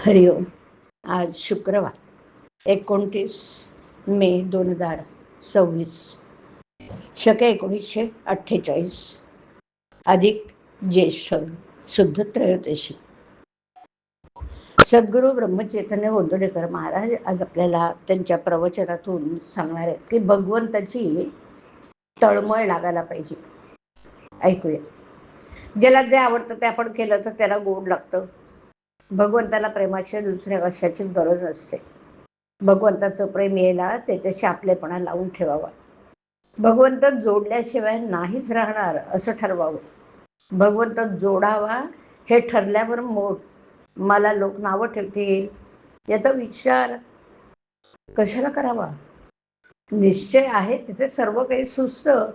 हरिओम. आज शुक्रवार 29 मे 2026 शके 1948 अधिक ज्येष्ठ शुद्ध त्रयोदशी. सद्गुरू ब्रह्मचैतन्य गोंदवलेकर महाराज आज आपल्याला त्यांच्या प्रवचनातून सांगणार आहेत की भगवंताची तळमळ लागायला पाहिजे. ऐकूया. ज्याला जे आवडतं ते आपण केलं तर त्याला गोड लागतं. भगवंताला प्रेमाशिवाय दुसऱ्या कशाची गरज नसते. भगवंताचं प्रेम यायला त्याच्याशी आपलेपणा लावून ठेवावा. भगवंत जोडल्याशिवाय नाहीच राहणार असं ठरवावं. भगवंत जोडावा हे ठरल्यावर मग मला लोक नावं ठेवतील याचा विचार कशाला करावा. निश्चय आहे तिथे सर्व काही सुचतं.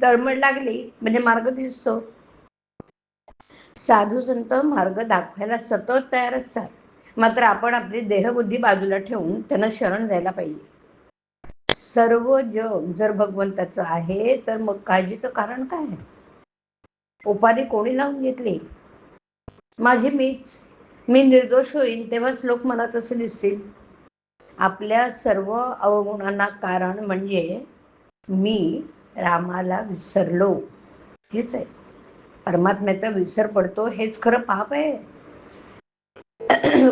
तळमळ लागली म्हणजे मार्ग दिसतो. साधू संत मार्ग दाखवायला सतत तयार असतात. मात्र आपण आपली देहबुद्धी बाजूला ठेवून त्यांना शरण द्यायला पाहिजे. सर्व जग जर भगवंताचं आहे तर मग काळजीचं कारण काय? उपाधी कोणी लावून घेतली? माझी मी निर्दोष होईन तेव्हाच लोक मला तसे दिसतील. आपल्या सर्व अवगुणांना कारण म्हणजे मी रामाला विसरलो हेच आहे. परमात्म्याचा विसर पडतो हेच खरं पाप आहे.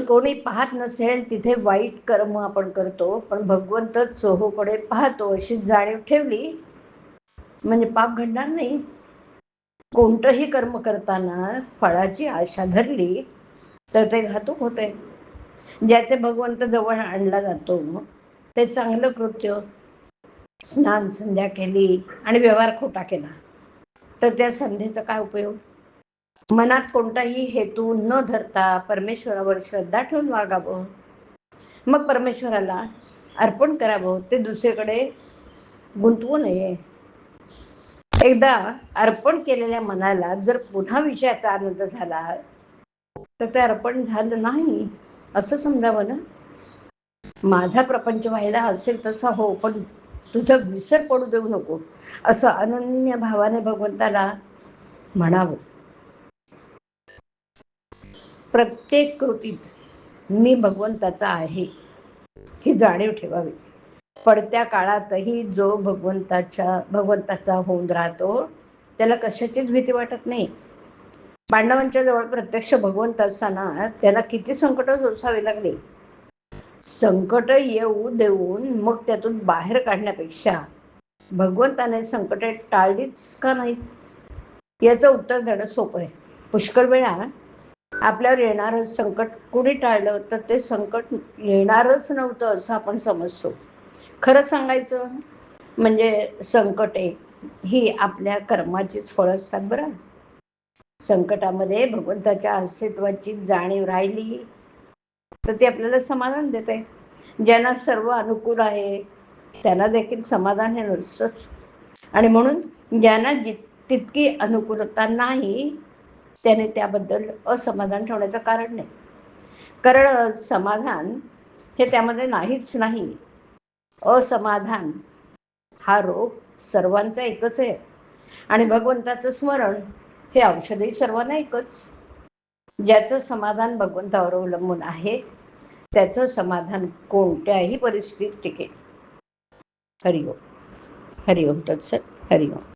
कोणी पाहत नसेल तिथे वाईट कर्म आपण करतो, पण भगवंत चोहोकडे पाहतो अशी जाणीव ठेवली म्हणजे पाप घडणार नाही. कोणतंही कर्म करताना फळाची आशा धरली तर ते घातक होते. ज्याचे भगवंत जवळ आणला जातो ते चांगलं कृत्य, स्नान संध्या केली आणि व्यवहार खोटा केला तर त्या संधीचा काय उपयोग? मनात कोणताही हेतू न धरता परमेश्वरावर श्रद्धा ठेवून वागावं. मग परमेश्वराला अर्पण करावं, ते दुसरीकडे गुंतवू नये. एकदा अर्पण केलेल्या मनाला जर पुन्हा विषयाचा आनंद झाला तर ते अर्पण झालं नाही असं समजावं ना. माझा प्रपंच व्हायला असेल तसा हो, पण तुझा विसर पडू देऊ नको असं अनन्य भावाने भगवंताला म्हणावं. प्रत्येक कृतीत मी भगवंताचा आहे ही जाणीव ठेवावी. पडत्या काळातही जो भगवंताचा होऊन राहतो त्याला कशाचीच भीती वाटत नाही. पांडवांच्या जवळ प्रत्यक्ष भगवंत असताना त्याला किती संकट सोसावी लागली. संकट येऊ देऊन मग त्यातून बाहेर काढण्यापेक्षा भगवंताने संकटे टाळलीच का नाहीत याचं उत्तर देणं सोपं आहे. पुष्कळ वेळा आपल्यावर येणारं संकट कुणी टाळलं तर ते संकट येणारच नव्हतं असं आपण समजतो. खरं सांगायचं म्हणजे संकटे ही आपल्या कर्माचीच फळं असतात बरं. संकटामध्ये भगवंताच्या अस्तित्वाची जाणीव राहिली तर ते आपल्याला समाधान देते. ज्यांना सर्व अनुकूल आहे त्यांना देखील समाधान हे नसतंच. आणि म्हणून ज्यांना तितकी अनुकूलता नाही त्याने त्याबद्दल असमाधान ठेवण्याचं कारण नाही. कारण समाधान हे त्यामध्ये नाहीच नाही. असमाधान हा रोग सर्वांचा एकच आहे आणि भगवंताचं स्मरण हे औषधही सर्वांना एकच. ज्याचं समाधान भगवंतावर अवलंबून आहे त्याचं समाधान कोणत्याही परिस्थितीत टिकेल. हरिओम. हरिओम तत्सत. हरिओम.